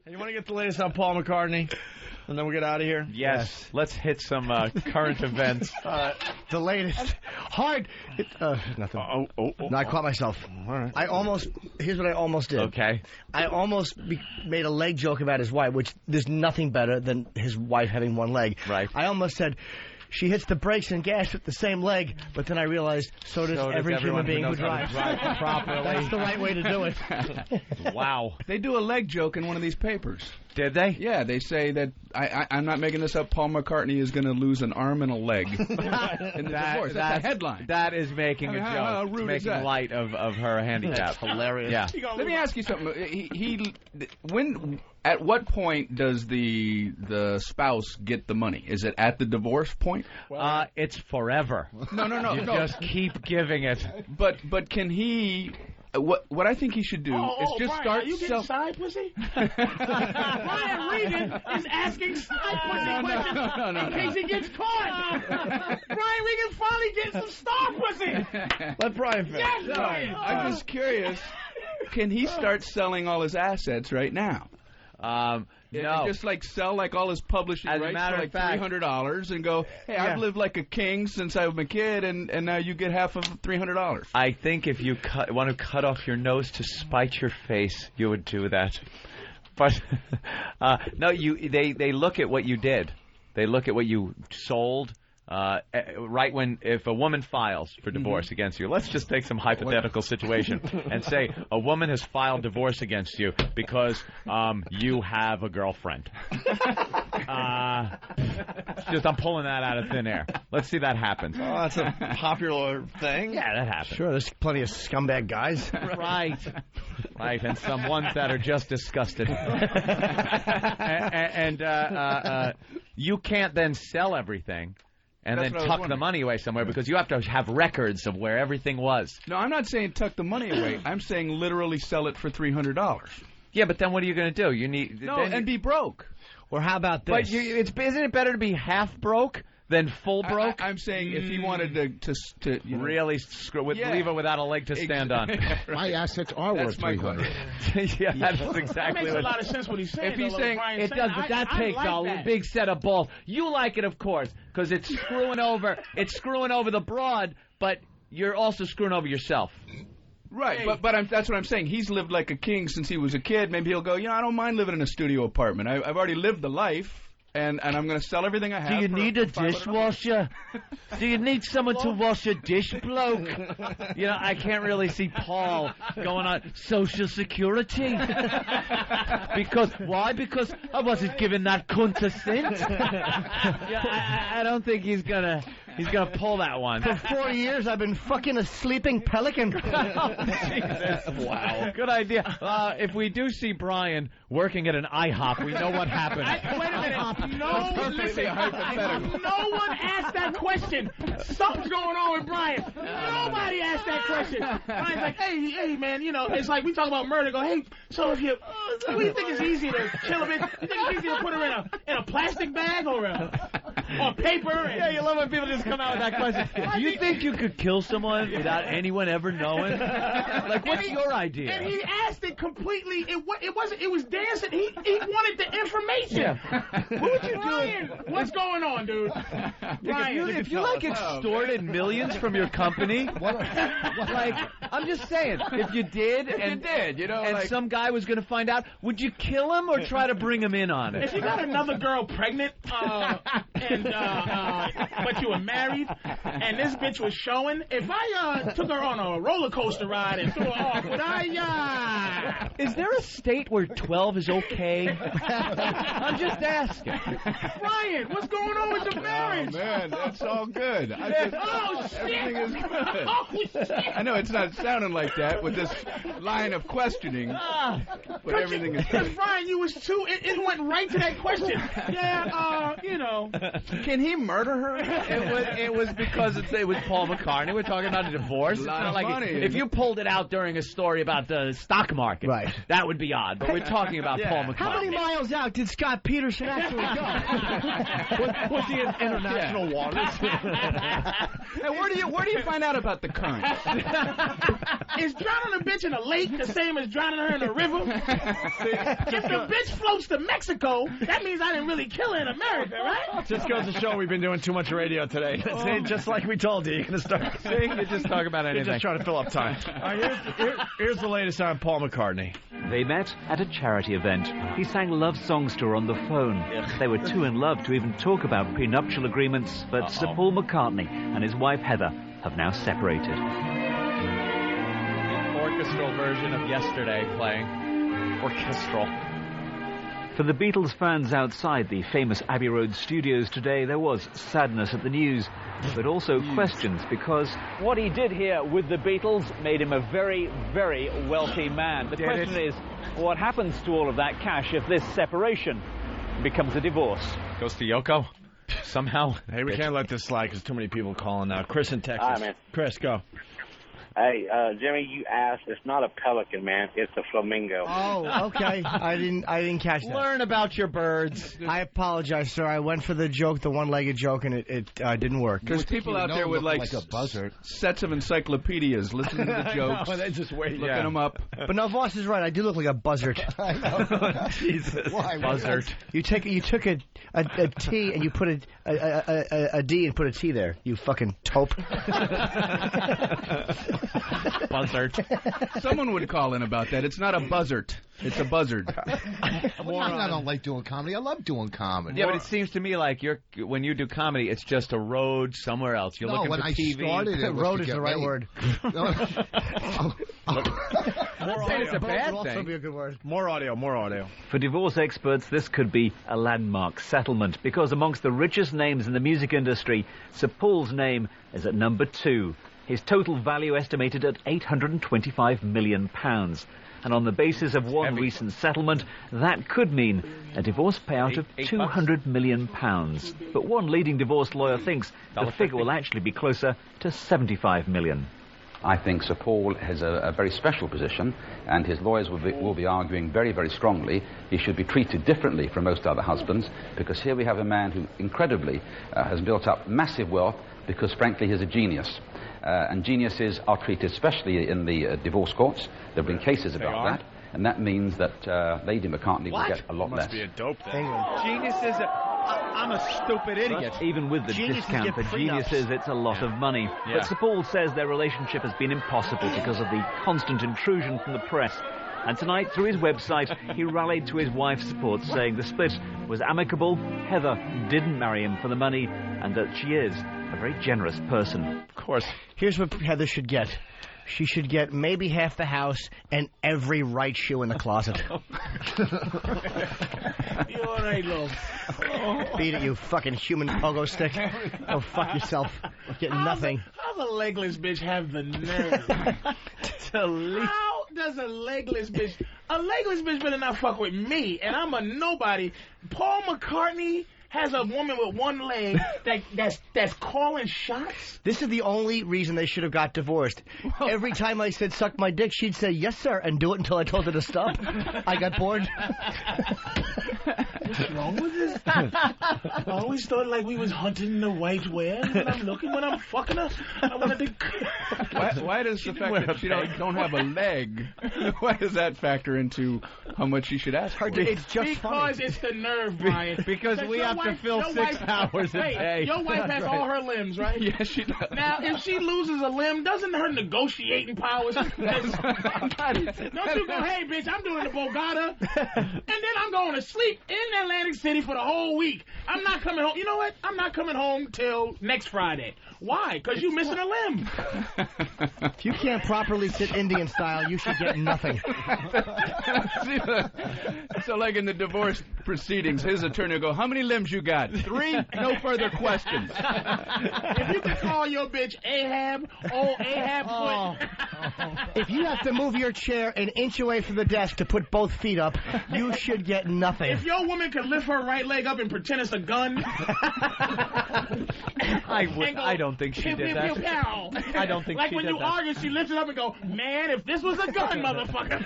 You want to get the latest on Paul McCartney? And then we'll get out of here? Yes. Let's hit some current events. The latest. Hard. Nothing. No, I caught myself. All right. Here's what I almost did. Okay. I almost made a leg joke about his wife, which there's nothing better than his wife having one leg. Right. I almost said, she hits the brakes and gas with the same leg, but then I realized so does every human being who drives. Properly. That's the right way to do it. Wow. They do a leg joke in one of these papers. Did they? Yeah, they say that, I'm not making this up, Paul McCartney is going to lose an arm and a leg in the divorce. That's the headline. That is making a joke. How rude making is that? light of her handicap. That's hilarious. Yeah. Let me ask you something. At what point does the spouse get the money? Is it at the divorce point? It's forever. No. You just keep giving it. But can he? What I think he should do is just Brian, start. Are you getting side pussy? Brian Regan is asking side pussy questions in case he gets caught. Brian Regan finally getting some star pussy. Let Brian finish. Yes, Brian. I'm just curious. Can he start selling all his assets right now? No. Just sell all his publishing As a rights matter for of fact, $300 and go, hey, I've lived like a king since I was a kid, and now you get half of $300. I think if you want to cut off your nose to spite your face, you would do that. But no, they look at what you did. They look at what you sold. If a woman files for divorce against you, let's just take some hypothetical situation and say a woman has filed divorce against you because you have a girlfriend. I'm pulling that out of thin air. Let's see that happen. Oh, that's a popular thing. Yeah, that happens. Sure, there's plenty of scumbag guys. Right, and some ones that are just disgusted. and you can't then sell everything and then tuck the money away somewhere because you have to have records of where everything was. No, I'm not saying tuck the money away. I'm saying literally sell it for $300. Yeah, but then what are you going to do? You need and be broke. Or how about this? But isn't it better to be half broke than full broke? I'm saying if he wanted to really leave it without a leg to stand on. My assets are worth $300. Yeah, that's exactly That makes a lot of sense what he's saying. If he's saying it does, but that takes a big set of balls. You like it, of course, because it's screwing over. It's screwing over the broad, but you're also screwing over yourself. Right, but that's what I'm saying. He's lived like a king since he was a kid. Maybe he'll go, I don't mind living in a studio apartment. I've already lived the life. And I'm going to sell everything I have. Do you need a dishwasher? Do you need someone to wash your dish, bloke? I can't really see Paul going on Social Security. Why? Because I wasn't giving that cunt a cent. I don't think he's gonna pull that one. For 4 years, I've been fucking a sleeping pelican. Wow. Good idea. If we do see Brian working at an IHOP, we know what happened. Wait a minute. No, listen. No one asked that question. Something's going on with Brian. Nobody asked that question. Brian's like, hey, man, it's like we talk about murder. Go, hey, so if you, what do you think is easier to kill him in? You think it's easier to put her in a plastic bag or paper? Yeah, you love when people just come out with that question. Do you think you could kill someone without anyone ever knowing? What's your idea? And he asked it completely. It was dancing. He wanted the information. Yeah. What would you do? What's going on, dude? Brian, if you extorted millions from your company, I'm just saying, if you did, and some guy was going to find out, would you kill him or try to bring him in on it? If you got another girl pregnant, but you were married, and this bitch was showing, if I took her on a roller coaster ride and threw her off, would I? Is there a state where 12 is okay? I'm just asking. Brian, what's going on with the marriage? Oh, man, that's all good. Shit! Everything is good. Oh, shit! I know it's not sounding like that with this line of questioning, but everything is good. Brian, you was too. It went right to that question. Yeah, Can he murder her? It was because it was Paul McCartney. We're talking about a divorce. It's not like money, if you pulled it out during a story about the stock market, right? That would be odd. But we're talking about Paul McCartney. How many miles out did Scott Peterson actually go? What's the international waters? Hey, where do you find out about the current? Is drowning a bitch in a lake the same as drowning her in a river? Get the a bitch floats to Mexico, that means I didn't really kill her in America, right? Just goes to show we've been doing too much radio today. See, just like we told you, you're going to start. See, you just talk about anything. You're just trying to fill up time. All right, here's the latest on Paul McCartney. They met at a charity event. He sang love songs to her on the phone. They were too in love to even talk about prenuptial agreements, but Sir Paul McCartney and his wife Heather have now separated. The orchestral version of Yesterday playing. Orchestral. For the Beatles fans outside the famous Abbey Road studios today, there was sadness at the news, but also questions, because what he did here with the Beatles made him a very, very wealthy man. The question is, what happens to all of that cash if this separation becomes a divorce? Goes to Yoko? Somehow. Hey, we can't let this slide because too many people calling now. Chris in Texas. Hi, man. Chris, go. Hey, Jimmy, you asked. It's not a pelican, man. It's a flamingo. Oh, okay. I didn't catch that. Learn about your birds. I apologize, sir. I went for the joke, the one-legged joke, and it didn't work. There's people out there with like a buzzard. sets of encyclopedias listening to the jokes, No, they just wait. looking them up. But no, Voss is right. I do look like a buzzard. I know. Jesus. Why? Buzzard. You took a T and you put a D and put a T there. You fucking taupe. Buzzard. Someone would call in about that. It's not a buzzard. It's a buzzard. I don't like doing comedy. I love doing comedy. Yeah, but it seems to me like when you do comedy, it's just a road somewhere else. You're looking when for I TV. started it, Road is the right word. It's a bad Would also thing. be a good word. More audio. For divorce experts, this could be a landmark settlement, because amongst the richest names in the music industry, Sir Paul's name is at number 2. His total value estimated at £825 million. And on the basis of one recent settlement, that could mean a divorce payout of £200 million. But one leading divorce lawyer thinks the figure will actually be closer to £75 million. I think Sir Paul has a very special position, and his lawyers will be arguing very, very strongly he should be treated differently from most other husbands, because here we have a man who incredibly has built up massive wealth because, frankly, he's a genius. And geniuses are treated, especially in the divorce courts. There have been cases about that. And that means that Lady McCartney will get a lot less. Must be a dope thing. Geniuses. I'm a stupid idiot. But even with the discount for geniuses, it's a lot of money. Yeah. But Sir Paul says their relationship has been impossible because of the constant intrusion from the press. And tonight, through his website, he rallied to his wife's support, saying the split was amicable, Heather didn't marry him for the money, and that she is a very generous person. Of course. Here's what Heather should get. She should get maybe half the house and every right shoe in the closet. You all right, love? Beat it, you fucking human pogo stick. Oh, fuck yourself. Getting nothing. How the legless bitch have the nerve? How does a legless bitch... A legless bitch better not fuck with me, and I'm a nobody. Paul McCartney has a woman with one leg that's calling shots? This is the only reason they should have got divorced. Every time I said suck my dick, she'd say yes, sir, and do it until I told her to stop. I got bored. What's wrong with this? I always thought like we was hunting the white whale when I'm fucking her. I wanted to... Why does the fact that she don't have a leg, why does that factor into how much she should ask for? It's just because funny. it's the nerve, Brian. Because we have to fill 6 hours a day. Your wife has all her limbs, right? Yes, she does. Now, if she loses a limb, doesn't her negotiating powers... Don't you go, hey, bitch, I'm doing the Bogota, and then I'm going to sleep in Atlantic City for the whole week. I'm not coming home. You know what? I'm not coming home till next Friday. Why? Because you missing a limb. If you can't properly sit Indian style, you should get nothing. So, like in the divorce proceedings, his attorney will go, how many limbs you got? 3? No further questions. If you can call your bitch Ahab, old Ahab foot. If you have to move your chair an inch away from the desk to put both feet up, you should get nothing. If your woman could lift her right leg up and pretend it's a gun. I don't think she did that. I don't think like she when did you that. argue, she lifts it up and go, man, if this was a gun, motherfucker.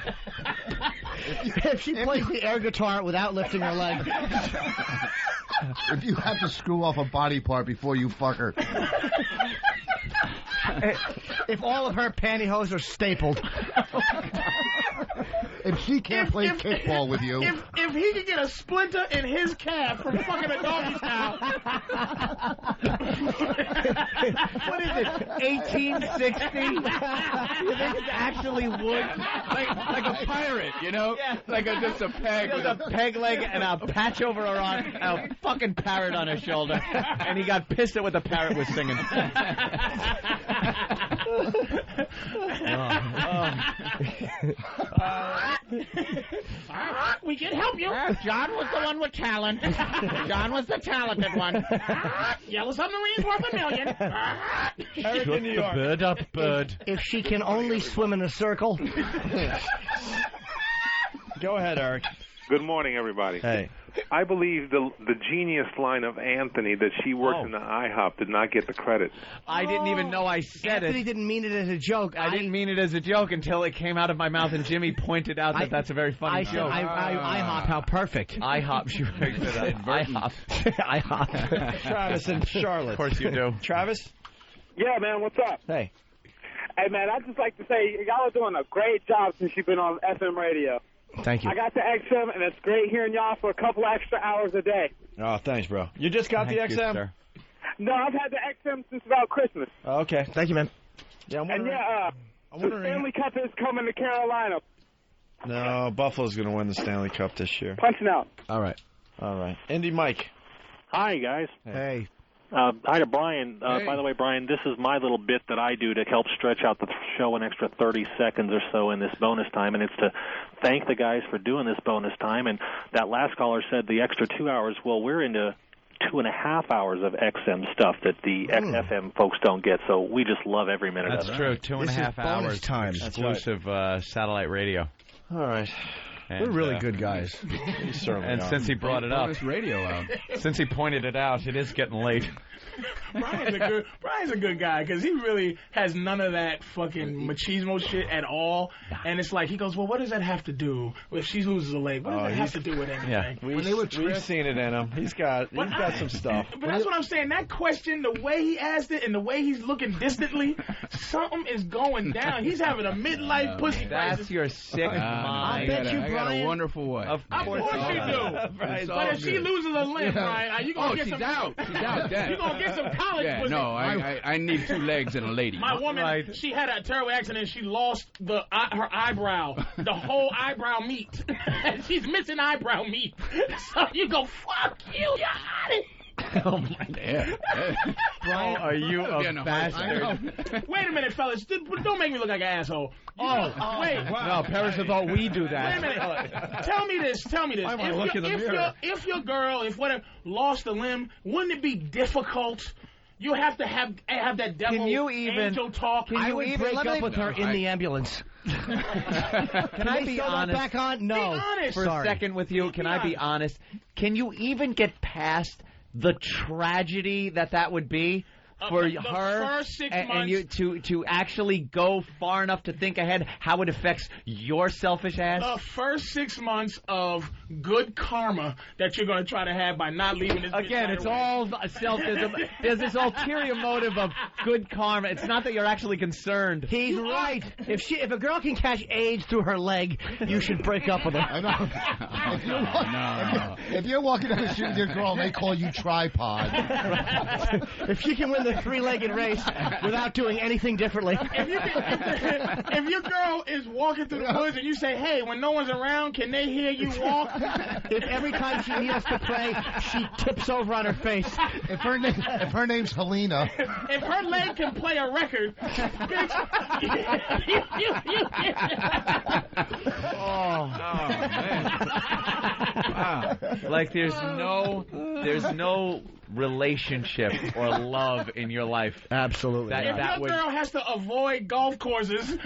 If she plays the air guitar without lifting her leg. If you have to screw off a body part before you fuck her. If all of her pantyhose are stapled. If she can't play kickball with you. If he could get a splinter in his calf from fucking a doggy style. What is it, 1860? You think it's actually wood? Like a pirate, you know? Yeah. Like just a peg. With a peg leg and a patch over her arm and a fucking parrot on her shoulder. And he got pissed at what the parrot was singing. We can help you. John was the one with talent. John was the talented one. Yellow Submarine's worth $1 million. Eric in New York. Bird up, bird. If she can only swim in a circle. Go ahead, Eric. Good morning, everybody. Hey. I believe the genius line of Anthony that she worked in the IHOP did not get the credit. I didn't even know I said Anthony it. didn't mean it as a joke. I didn't mean it as a joke until it came out of my mouth, and Jimmy pointed out that that's a very funny joke. IHOP, how perfect. IHOP, she worked at IHOP. IHOP. Travis and Charlotte. Of course you do. Travis? Yeah, man, what's up? Hey. Hey, man, I'd just like to say y'all are doing a great job since you've been on FM radio. Thank you. I got the XM, and it's great hearing y'all for a couple extra hours a day. Oh, thanks, bro. You just got the XM? Sir. No, I've had the XM since about Christmas. Okay. Thank you, man. Yeah, I'm And wondering. the Stanley Cup is coming to Carolina. No, Buffalo's going to win the Stanley Cup this year. Punching out. All right. Indy Mike. Hi, guys. Hey. Hi to Brian. Hey. By the way, Brian, this is my little bit that I do to help stretch out the show an extra 30 seconds or so in this bonus time, and it's to thank the guys for doing this bonus time. And that last caller said the extra 2 hours. Well, we're into 2.5 hours of XM stuff that the FM folks don't get, so we just love every minute of it. That's true. 2.5 hours. Time. Exclusive satellite radio. All right. And, We're really good guys. And since he brought it up, Bonus radio out. since he pointed it out, it is getting late. Brian's a good guy because he really has none of that fucking machismo shit at all. And it's like he goes, well, what does that have to do if she loses a leg? What does that have to do with anything? Yeah. We've seen it in him. He's got some stuff. But that's what I'm saying. That question, the way he asked it and the way he's looking distantly, something is going down. He's having a midlife pussy crisis. That's your sick mind. I bet you, I got a Brian. wonderful wife. Of course you do. But if she loses a limb, Brian, are you gonna get she's some? out. She's out. You gonna get some college pussy? No, I need 2 legs and a lady. My woman, she had a terrible accident. She lost her eyebrow, the whole eyebrow meat. She's missing eyebrow meat. So you go, fuck you, you're out of Oh, my God. Brian, are you a bastard? Wait a minute, fellas. Don't make me look like an asshole. Wait. No, Paris thought we do Wait a that. minute. Tell me this. I wanna look in the mirror. If your girl, if whatever, lost a limb, wouldn't it be difficult? You have to have that devil angel talk. I would break up with her in the ambulance. Can I be honest? Back on? No. Be honest. For a second with you, can I be honest? Can you even get past the tragedy that would be for the her first 6 and months, you to actually go far enough to think ahead how it affects your selfish ass? the first 6 months of good karma that you're going to try to have by not leaving this bitch Again, right it's away. all self. There's this ulterior motive of good karma. It's not that you're actually concerned. He's right. If a girl can catch AIDS through her leg, you should break up with her. I know. If you're walking down the street with your girl and they call you tripod. If she can win the 3-legged race without doing anything differently. If your girl is walking through the woods and you say, hey, when no one's around, can they hear you walk? If every time she needs to pray, she tips over on her face. If her name's Helena. If her leg can play a record, bitch. Man. Wow. Like there's no relationship or love in your life. Absolutely. If your girl has to avoid golf courses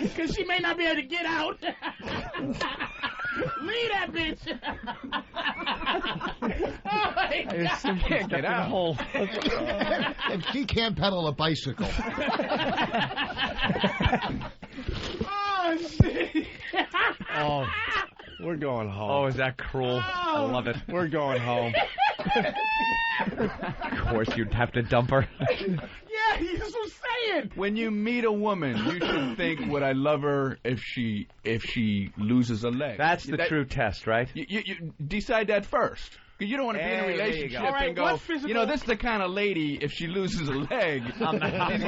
because she may not be able to get out, leave that bitch. You can't get out. Hole. If she can't pedal a bicycle. Oh, shit. Oh, we're going home. Oh, is that cruel? I love it. We're going home. Of course, you'd have to dump her. Yeah, that's what I'm saying. When you meet a woman, you should think, would I love her if she loses a leg? That's the true test, right? You decide that first. Because you don't want to be in a relationship and go, this is the kind of lady, if she loses a leg, she's going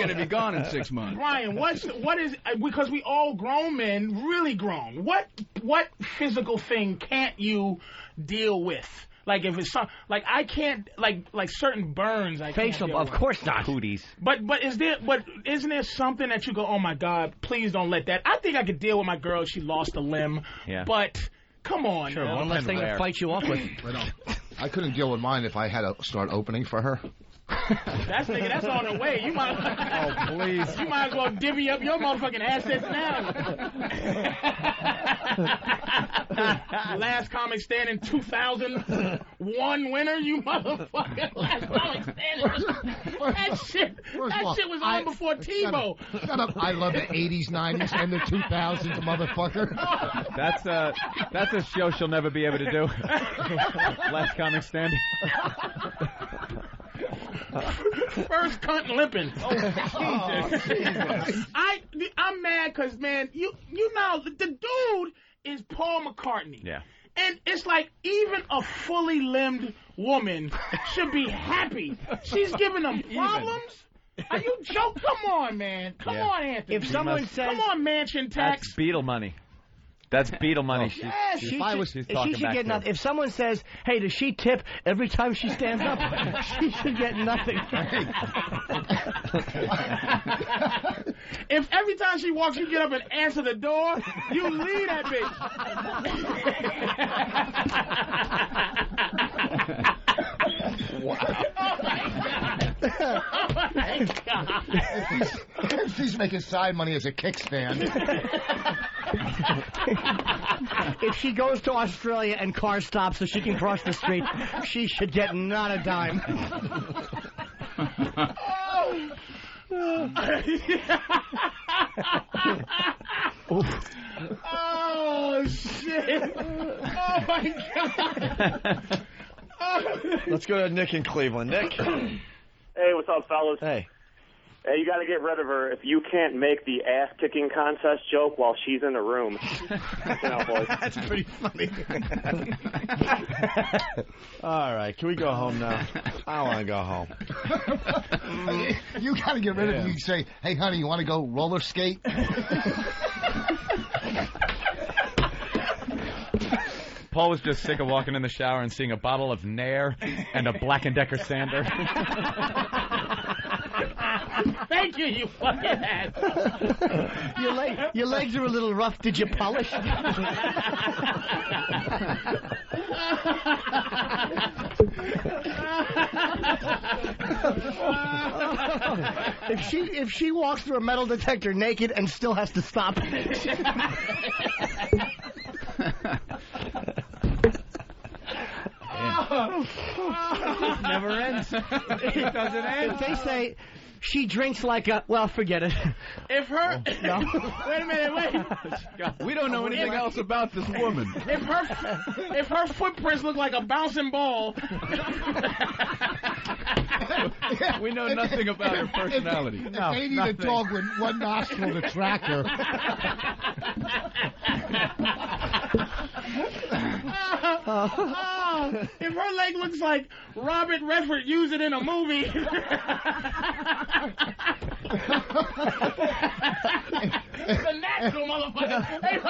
to be gone in 6 months. Brian, what is, because we all grown men, really grown, what physical thing can't you deal with? Like if it's like I can't like certain burns. Facial, of course not. Cooties. But isn't there something that you go, oh my God, please don't let that. I think I could deal with my girl if she lost a limb. Yeah. But come on, sure, one less thing to fight you off with. I couldn't deal with mine if I had to start opening for her. That's on the way. You might. Oh please. You might as well divvy up your motherfucking assets now. Last comic standing 2001 winner. You motherfucking last comic standing. That shit was on before TiVo. Shut up! I love the '80s, '90s, and the 2000s, motherfucker. That's a show she'll never be able to do. Last comic standing. First cunt limping. Oh, Jesus. I'm mad because, man, you know, the dude is Paul McCartney. Yeah. And it's like even a fully limbed woman should be happy. She's giving them problems. Are you joking? Come on, man. Come on, Anthony. If someone says... Come on, mansion tax. That's Beatle money. That's Beatle money. She should get nothing. If someone says, hey, does she tip every time she stands up? She should get nothing. If every time she walks, you get up and answer the door, you leave that bitch. Wow. Oh, my God. Oh, my God. If she's making side money as a kickstand. If she goes to Australia and car stops so she can cross the street, she should get not a dime. Oh, shit. Oh, my God. Let's go to Nick in Cleveland. Nick. Hey, what's up, fellas? Hey. Hey, you got to get rid of her if you can't make the ass-kicking contest joke while she's in the room. Boys. That's pretty funny. All right, can we go home now? I want to go home. You got to get rid of it. You say, hey, honey, you want to go roller skate? Paul was just sick of walking in the shower and seeing a bottle of Nair and a Black & Decker sander. Thank you, you fucking ass. Your legs are a little rough. Did you polish? If she walks through a metal detector naked and still has to stop. It never ends. It doesn't end. If they say she drinks like a... Well, forget it. If her... No. Wait a minute, wait. We don't know anything else about this woman. If her footprints look like a bouncing ball... We know nothing about her personality. If they need a dog with one nostril to track her... if her leg looks like Robert Redford used it in a movie. It's a natural motherfucker. Hey,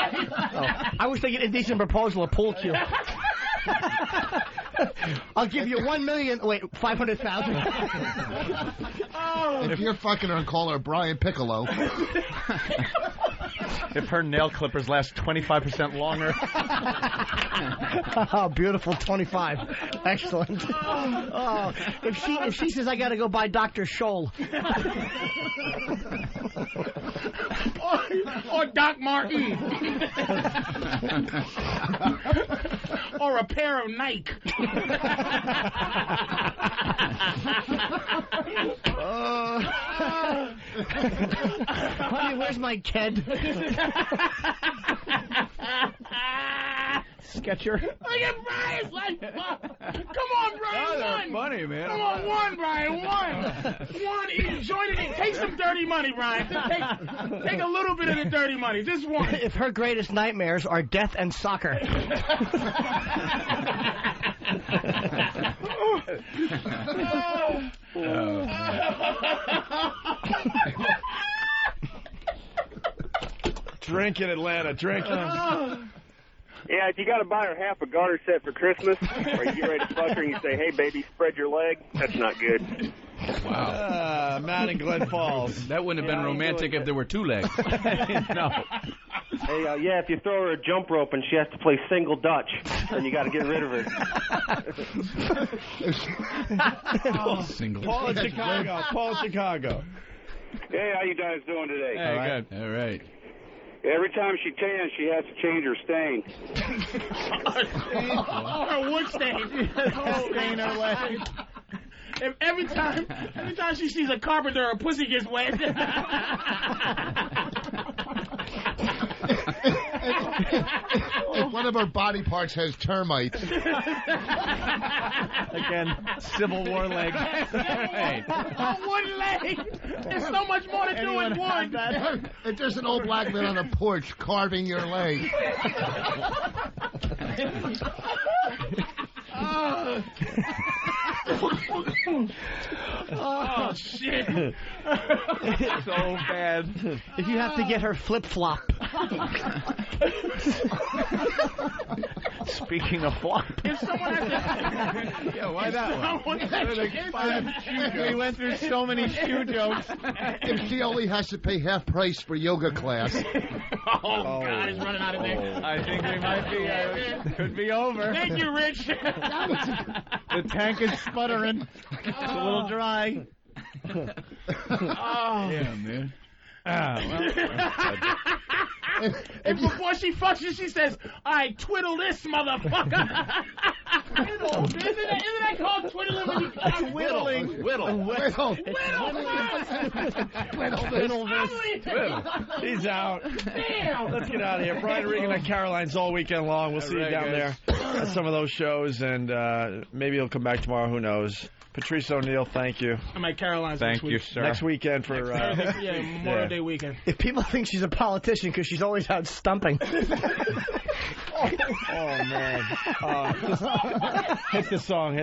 I was thinking indecent proposal, a pool cue. I'll give you 500,000. If you're fucking her and call her Brian Piccolo. If her nail clippers last 25% longer. Oh, beautiful, 25. Excellent. Oh, if she says I got to go buy Dr. Scholl. or Doc Martin. Or a pair of Nike. Honey, where's my kid? Sketcher. Look at Brian's like, come on, Brian, Oh, one. they're funny, man. Come on, one, Brian, one. One, join it in. Take some dirty money, Brian. Just take a little bit of the dirty money. Just one. If her greatest nightmares are death and soccer. Drink in Atlanta. Drink. Yeah, if you got to buy her half a garter set for Christmas, or you get ready to fuck her and you say, hey, baby, spread your leg, that's not good. Wow. Matt in Glen Falls. That wouldn't have been romantic if there were two legs. No. Hey, yeah, if you throw her a jump rope and she has to play single Dutch, then you got to get rid of her. Single. Paul in Chicago. Paul in Chicago. Hey, how you guys doing today? Hey, good. All right. Every time she tans, she has to change her stain. Her wood stain. Stain her leg. Every time she sees a carpenter, her pussy gets wet. If one of her body parts has termites. Again, Civil War leg. A wooden leg. There's so much more to do with wood. If there's an old black man on a porch carving your leg. Oh, shit. So bad. If you have to get her flip-flop. Speaking of flop. If someone has to... Yeah, why that one? We went through so many shoe jokes. If she only has to pay half price for yoga class. Oh, God, it's running out of there. I think we might be. Could be over. Thank you, Rich. The tank is sputtering. It's a little dry. Oh. Yeah, man. And before she fucks you, she says, all right, twiddle this, motherfucker. Isn't that called twiddling when you come? Whittling. Whittle. Whittle. Whittle. He's out. Damn. Let's get out of here. Brian Regan and Caroline's all weekend long. We'll see you down there at some of those shows, and maybe he'll come back tomorrow. Who knows? Patrice O'Neill, thank you. I'm at Caroline's Thank next week. you, sir. Next weekend for... Memorial Day weekend. If people think she's a politician because she's always out stumping. Oh, man. Hit the song.